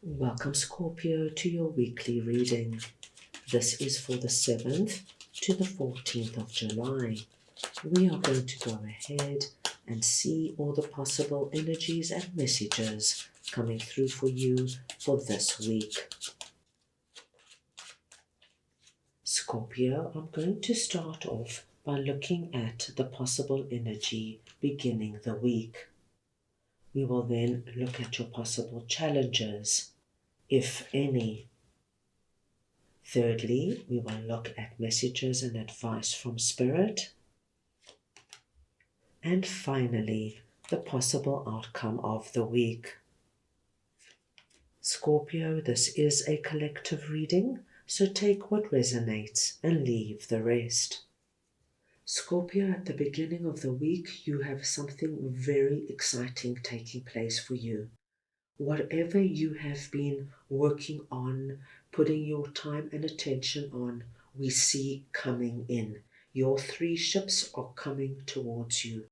Welcome, Scorpio, to your weekly reading. This is for the 7th to the 14th of July. We are going to go ahead and see all the possible energies and messages coming through for you for this week. Scorpio, I'm going to start off by looking at the possible energy beginning the week. We will then look at your possible challenges, if any. Thirdly, we will look at messages and advice from Spirit. And finally, the possible outcome of the week. Scorpio, this is a collective reading, so take what resonates and leave the rest. Scorpio, at the beginning of the week, you have something very exciting taking place for you. Whatever you have been working on, putting your time and attention on, we see coming in. Your 3 ships are coming towards you.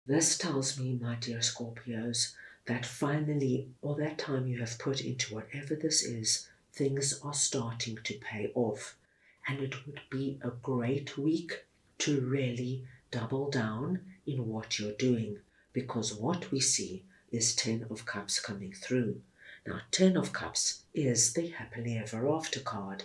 This tells me, my dear Scorpios, that finally, all that time you have put into whatever this is, things are starting to pay off. And it would be a great week to really double down in what you're doing, because what we see is 10 of Cups coming through. Now, 10 of Cups is the happily ever after card.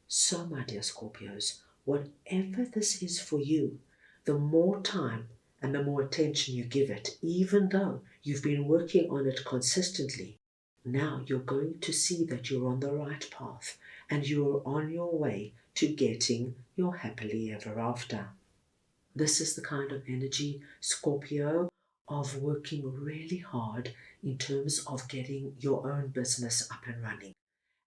So, my dear Scorpios, whatever this is for you, the more time and the more attention you give it, even though you've been working on it consistently, now you're going to see that you're on the right path and you're on your way to getting your happily ever after. This is the kind of energy, Scorpio, of working really hard in terms of getting your own business up and running.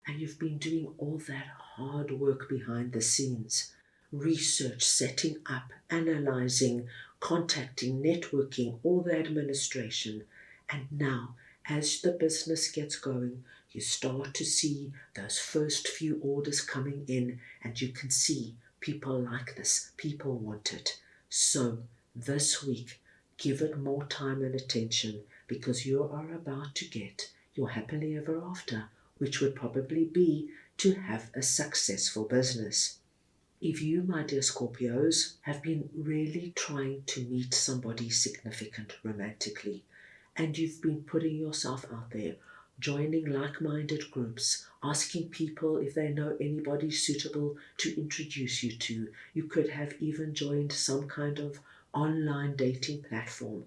And you've been doing all that hard work behind the scenes. Research, setting up, analyzing, contacting, networking, all the administration. And now, as the business gets going, you start to see those first few orders coming in, and you can see people like this, people want it. So this week, give it more time and attention, because you are about to get your happily ever after, which would probably be to have a successful business. If you, my dear Scorpios, have been really trying to meet somebody significant romantically, and you've been putting yourself out there, joining like-minded groups, asking people if they know anybody suitable to introduce you to, you could have even joined some kind of online dating platform.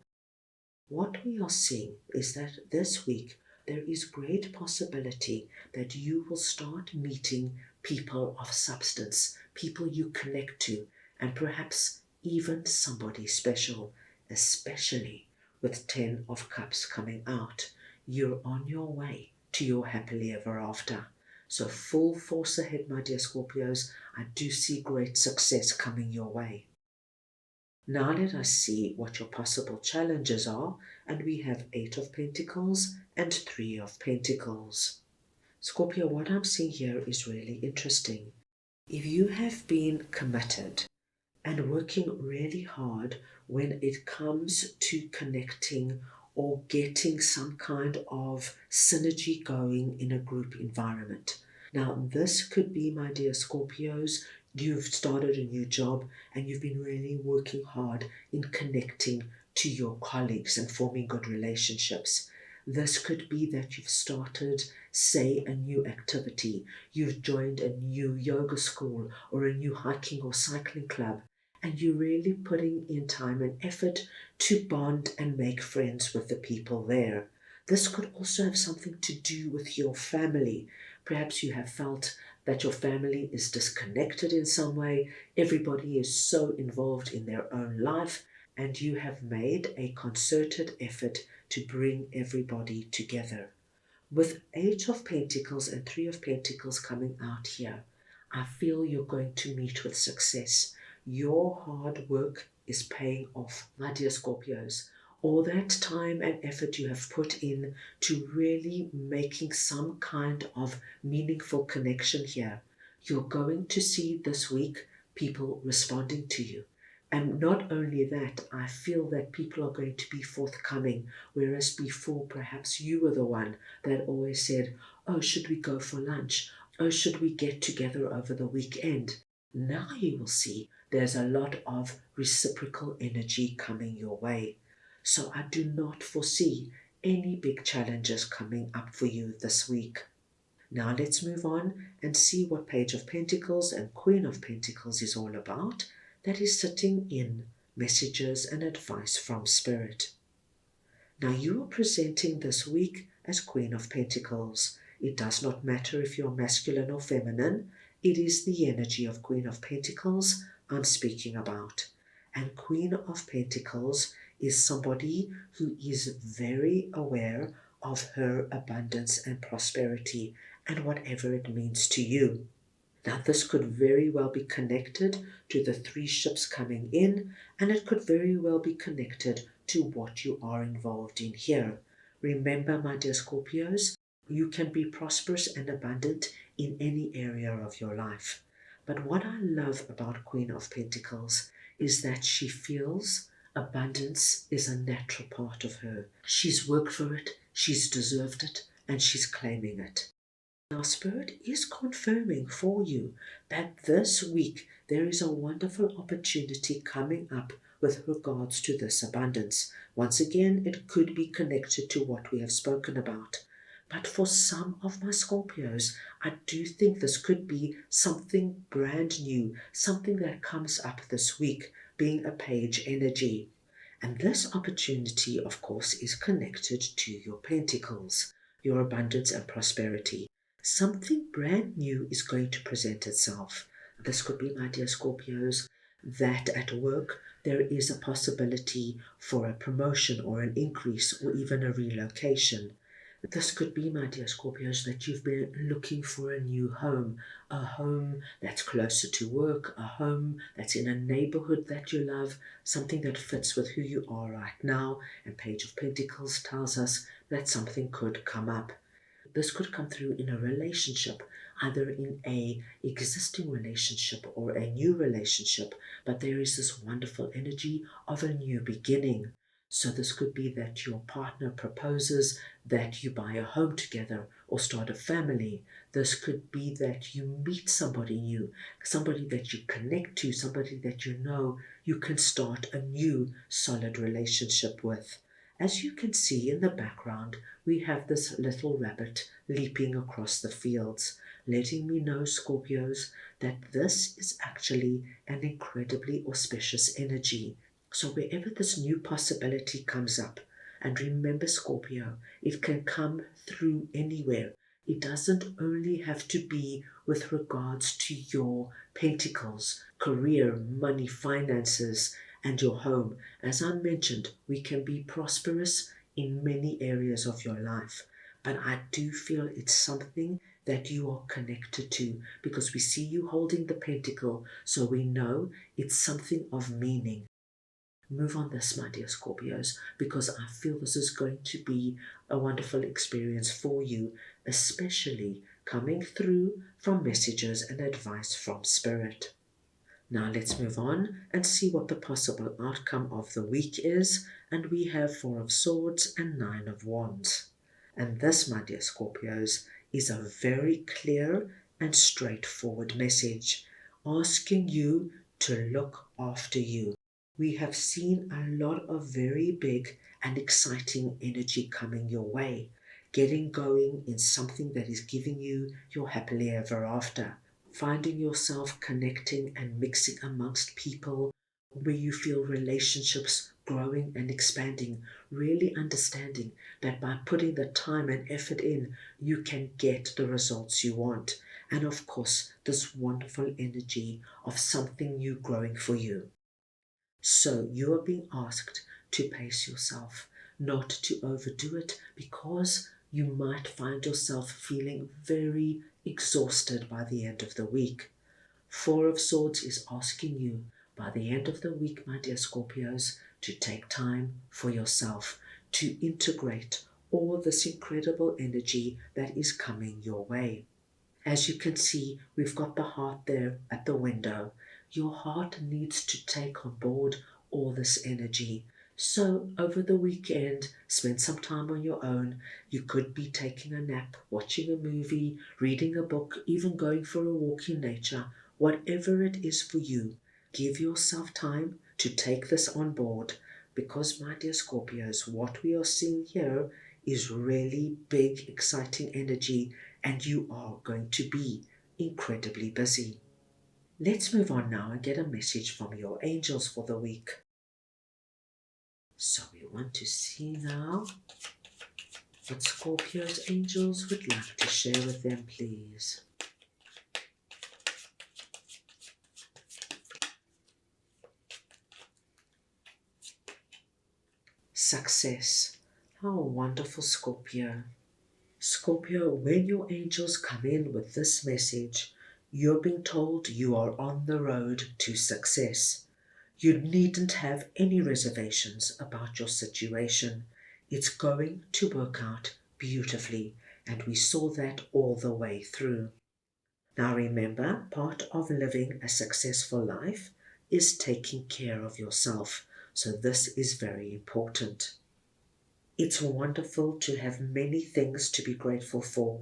What we are seeing is that this week there is great possibility that you will start meeting people of substance, people you connect to, and perhaps even somebody special, especially with 10 of Cups coming out. You're on your way to your happily ever after. So full force ahead, my dear Scorpios. I do see great success coming your way. Now let us see what your possible challenges are, and we have 8 of Pentacles and 3 of Pentacles. Scorpio, what I'm seeing here is really interesting. If you have been committed and working really hard when it comes to connecting or getting some kind of synergy going in a group environment. Now, this could be, my dear Scorpios, you've started a new job and you've been really working hard in connecting to your colleagues and forming good relationships. This could be that you've started, say, a new activity. You've joined a new yoga school or a new hiking or cycling club, and you're really putting in time and effort to bond and make friends with the people there. This could also have something to do with your family. Perhaps you have felt that your family is disconnected in some way. Everybody is so involved in their own life, and you have made a concerted effort to bring everybody together. With 8 of Pentacles and 3 of Pentacles coming out here, I feel you're going to meet with success. Your hard work is paying off, my dear Scorpios. All that time and effort you have put in to really making some kind of meaningful connection here, you're going to see this week people responding to you. And not only that, I feel that people are going to be forthcoming, whereas before perhaps you were the one that always said, oh, should we go for lunch? Oh, should we get together over the weekend? Now you will see there's a lot of reciprocal energy coming your way. So I do not foresee any big challenges coming up for you this week. Now let's move on and see what Page of Pentacles and Queen of Pentacles is all about. That is sitting in messages and advice from Spirit. Now you are presenting this week as Queen of Pentacles. It does not matter if you're masculine or feminine. It is the energy of Queen of Pentacles I'm speaking about. And Queen of Pentacles is somebody who is very aware of her abundance and prosperity and whatever it means to you. Now this could very well be connected to the 3 ships coming in, and it could very well be connected to what you are involved in here. Remember, my dear Scorpios, you can be prosperous and abundant in any area of your life. But what I love about Queen of Pentacles is that she feels abundance is a natural part of her. She's worked for it, she's deserved it, and she's claiming it. Now, Spirit is confirming for you that this week there is a wonderful opportunity coming up with regards to this abundance. Once again, it could be connected to what we have spoken about. But for some of my Scorpios, I do think this could be something brand new, something that comes up this week, being a page energy. And this opportunity, of course, is connected to your pentacles, your abundance and prosperity. Something brand new is going to present itself. This could be, my dear Scorpios, that at work there is a possibility for a promotion or an increase or even a relocation. This could be, my dear Scorpios, that you've been looking for a new home, a home that's closer to work, a home that's in a neighborhood that you love, something that fits with who you are right now. And Page of Pentacles tells us that something could come up. This could come through in a relationship, either in a existing relationship or a new relationship, but there is this wonderful energy of a new beginning. So this could be that your partner proposes, that you buy a home together or start a family. This could be that you meet somebody new, somebody that you connect to, somebody that you know you can start a new solid relationship with. As you can see in the background, we have this little rabbit leaping across the fields, letting me know, Scorpios, that this is actually an incredibly auspicious energy. So wherever this new possibility comes up, and remember, Scorpio, it can come through anywhere. It doesn't only have to be with regards to your pentacles, career, money, finances, and your home. As I mentioned, we can be prosperous in many areas of your life. But I do feel it's something that you are connected to, because we see you holding the pentacle, so we know it's something of meaning. Move on this, my dear Scorpios, because I feel this is going to be a wonderful experience for you, especially coming through from messages and advice from Spirit. Now let's move on and see what the possible outcome of the week is. And we have 4 of Swords and 9 of Wands. And this, my dear Scorpios, is a very clear and straightforward message, asking you to look after you. We have seen a lot of very big and exciting energy coming your way, getting going in something that is giving you your happily ever after. Finding yourself connecting and mixing amongst people where you feel relationships growing and expanding, really understanding that by putting the time and effort in, you can get the results you want. And of course, this wonderful energy of something new growing for you. So you are being asked to pace yourself, not to overdo it, because you might find yourself feeling very exhausted by the end of the week. 4 of Swords is asking you by the end of the week, my dear Scorpios, to take time for yourself, to integrate all this incredible energy that is coming your way. As you can see, we've got the heart there at the window. Your heart needs to take on board all this energy. So, over the weekend, spend some time on your own. You could be taking a nap, watching a movie, reading a book, even going for a walk in nature. Whatever it is for you, give yourself time to take this on board. Because, my dear Scorpios, what we are seeing here is really big, exciting energy, and you are going to be incredibly busy. Let's move on now and get a message from your angels for the week. So we want to see now what Scorpio's angels would like to share with them, please. Success. How wonderful, Scorpio. Scorpio, when your angels come in with this message, you're being told you are on the road to success. You needn't have any reservations about your situation. It's going to work out beautifully, and we saw that all the way through. Now remember, part of living a successful life is taking care of yourself, so this is very important. It's wonderful to have many things to be grateful for,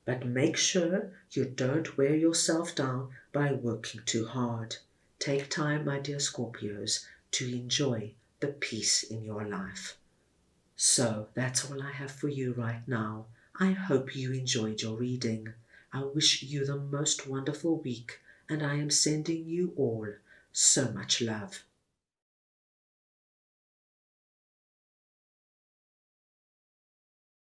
but make sure you don't wear yourself down by working too hard. Take time, my dear Scorpios, to enjoy the peace in your life. So that's all I have for you right now. I hope you enjoyed your reading. I wish you the most wonderful week, and I am sending you all so much love.